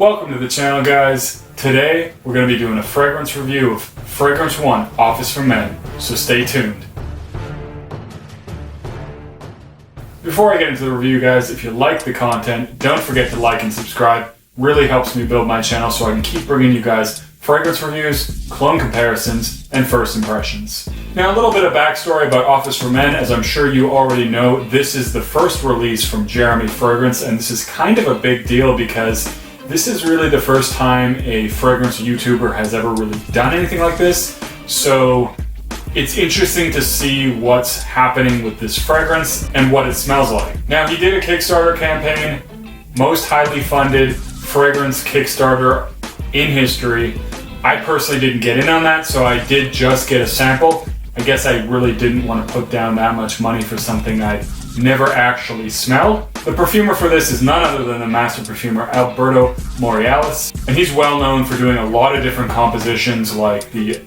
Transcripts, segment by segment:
Welcome to the channel, guys. Today we're going to be doing a fragrance review of Fragrance One Office for Men, so stay tuned. Before I get into the review, guys, if you like the content, don't forget to like and subscribe. Really helps me build my channel so I can keep bringing you guys fragrance reviews, cologne comparisons, and first impressions. Now, a little bit of backstory about Office for Men. As I'm sure you already know, this is the first release from Jeremy Fragrance, and this is kind of a big deal because this is really the first time a fragrance YouTuber has ever really done anything like this. So it's interesting to see what's happening with this fragrance and what it smells like. Now, he did a Kickstarter campaign, most highly funded fragrance Kickstarter in history. I personally didn't get in on that, so I did just get a sample. I guess I really didn't want to put down that much money for something I never actually smelled. The perfumer for this is none other than the master perfumer Alberto Moreales, and he's well known for doing a lot of different compositions like the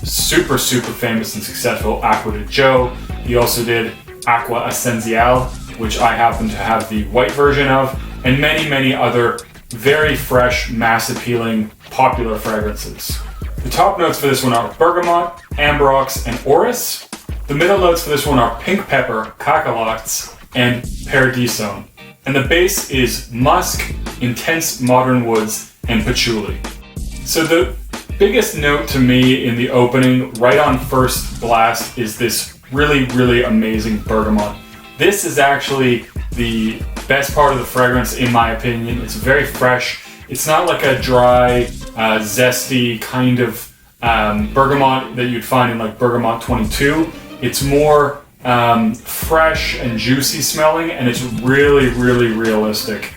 super famous and successful Acqua di Gio. He also did Acqua Essenziale, which I happen to have the white version of, and many other very fresh, mass appealing, popular fragrances. The top notes for this one are bergamot, ambrox, and orris. The middle notes for this one are pink pepper, cacolax, and paradisone. And the base is musk, intense modern woods, and patchouli. So the biggest note to me in the opening, right on first blast, is this really amazing bergamot. This is actually the best part of the fragrance, in my opinion. It's very fresh. It's not like a dry, zesty kind of bergamot that you'd find in like Bergamot 22. It's more fresh and juicy smelling, and it's really realistic.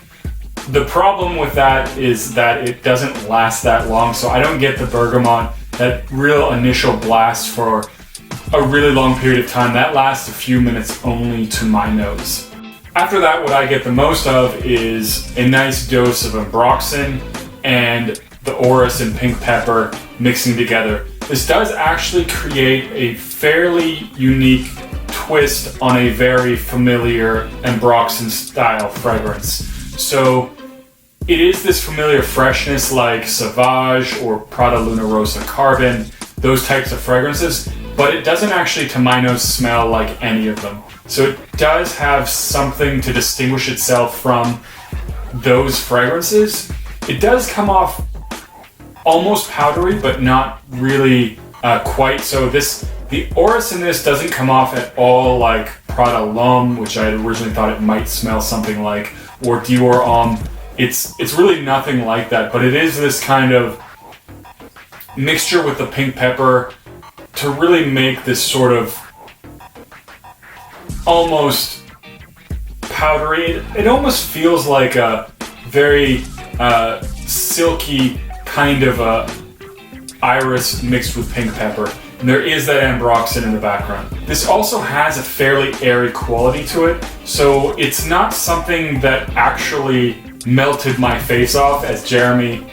The problem with that is that it doesn't last that long, so I don't get the bergamot, that real initial blast for a really long period of time. That lasts a few minutes only to my nose. After that, what I get the most of is a nice dose of ambroxan and the orris and pink pepper mixing together. This does actually create a fairly unique twist on a very familiar ambroxan style fragrance. So it is this familiar freshness like Sauvage or Prada Luna Rosa Carbon, those types of fragrances, but it doesn't actually, to my nose, smell like any of them. So it does have something to distinguish itself from those fragrances. It does come off almost powdery, but not really quite. So the orris in this doesn't come off at all like Prada L'Homme, which I had originally thought it might smell something like, or Dior Homme. It's really nothing like that, but it is this kind of mixture with the pink pepper to really make this sort of almost powdery. It almost feels like a very silky kind of a iris mixed with pink pepper. And there is that ambroxan in the background. This also has a fairly airy quality to it, so it's not something that actually melted my face off, as Jeremy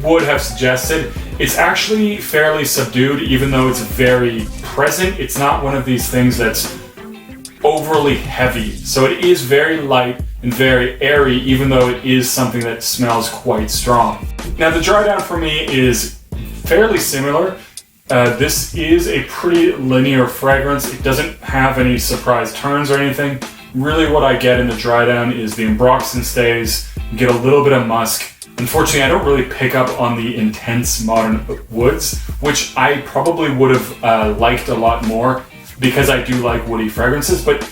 would have suggested. It's actually fairly subdued, even though it's very present. It's not one of these things that's overly heavy. So it is very light and very airy, even though it is something that smells quite strong. Now, the dry down for me is fairly similar. This is a pretty linear fragrance. It doesn't have any surprise turns or anything. Really what I get in the dry down is the ambroxan stays, get a little bit of musk. Unfortunately, I don't really pick up on the intense modern woods, which I probably would have liked a lot more because I do like woody fragrances, but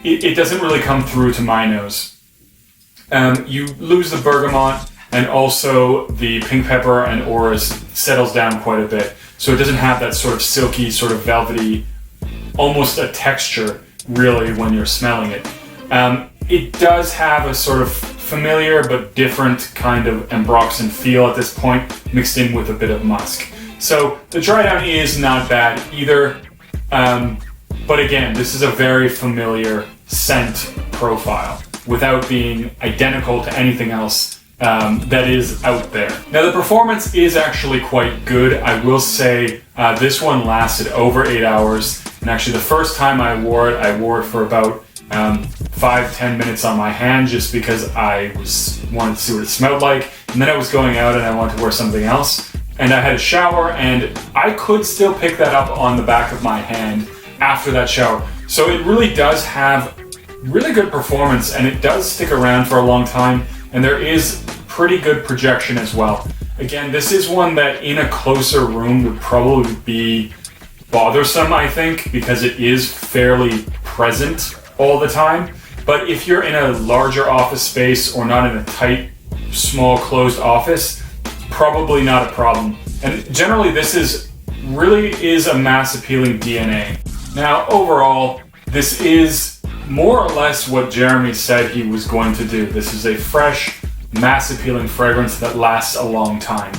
it doesn't really come through to my nose. You lose the bergamot, and also the pink pepper and orris settles down quite a bit. So it doesn't have that sort of silky, sort of velvety, almost a texture really when you're smelling it. It does have a sort of familiar but different kind of ambroxan feel at this point, mixed in with a bit of musk. So the dry down is not bad either. But again, this is a very familiar scent profile without being identical to anything else that is out there. Now, the performance is actually quite good. I will say this one lasted over 8 hours, and actually the first time I wore it for about 5-10 minutes on my hand, just because I wanted to see what it smelled like. and then I was going out and I wanted to wear something else, and I had a shower, and I could still pick that up on the back of my hand after that shower. So it really does have really good performance, and it does stick around for a long time, and there is pretty good projection as well. Again, this is one that in a closer room would probably be bothersome, I think, because it is fairly present all the time. But if you're in a larger office space or not in a tight, small, closed office, probably not a problem. And generally this is a mass appealing DNA. Now, overall, this is more or less what Jeremy said he was going to do. This is a fresh, mass appealing fragrance that lasts a long time.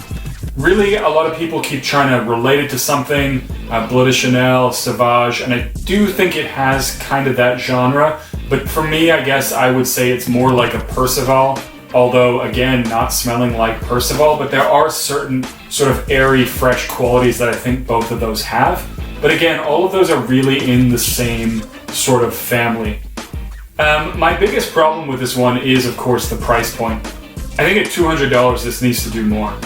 Really, a lot of people keep trying to relate it to something, Bleu de Chanel, Sauvage, and I do think it has kind of that genre, but for me, I guess I would say it's more like a Percival, although again, not smelling like Percival, but there are certain sort of airy, fresh qualities that I think both of those have. But again, all of those are really in the same sort of family. My biggest problem with this one is, of course, the price point. I think at $200, this needs to do more.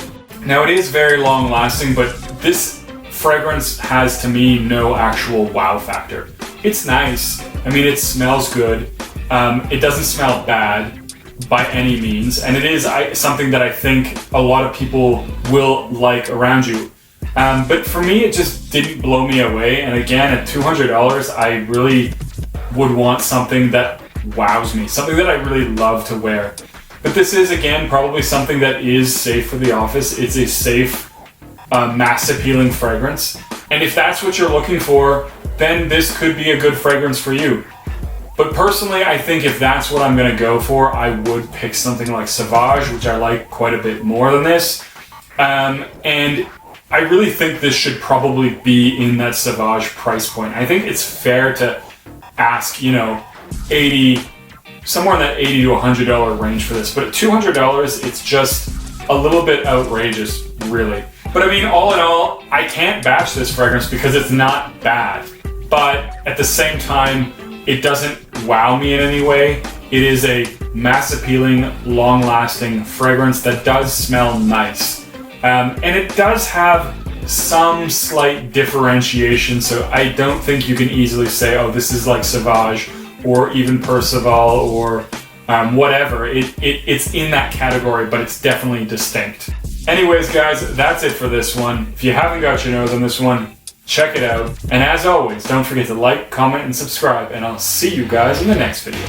Now, it is very long lasting, but this fragrance has, to me, no actual wow factor. It's nice. I mean, it smells good. It doesn't smell bad by any means, and it is something that I think a lot of people will like around you. But for me, it just didn't blow me away, and again, at $200, I really would want something that wows me, something that I really love to wear. But this is, again, probably something that is safe for the office. It's a safe, mass-appealing fragrance. And if that's what you're looking for, then this could be a good fragrance for you. But personally, I think if that's what I'm going to go for, I would pick something like Sauvage, which I like quite a bit more than this. And I really think this should probably be in that Sauvage price point. I think it's fair to ask, somewhere in that $80 to $100 range for this, but at $200, it's just a little bit outrageous, really. But I mean, all in all, I can't bash this fragrance because it's not bad, but at the same time, it doesn't wow me in any way. It is a mass-appealing, long-lasting fragrance that does smell nice. And it does have some slight differentiation, so I don't think you can easily say, oh, this is like Sauvage, or even Percival, or whatever. It's in that category, but it's definitely distinct. Anyways, guys, that's it for this one. If you haven't got your nose on this one, check it out. And as always, don't forget to like, comment, and subscribe, and I'll see you guys in the next video.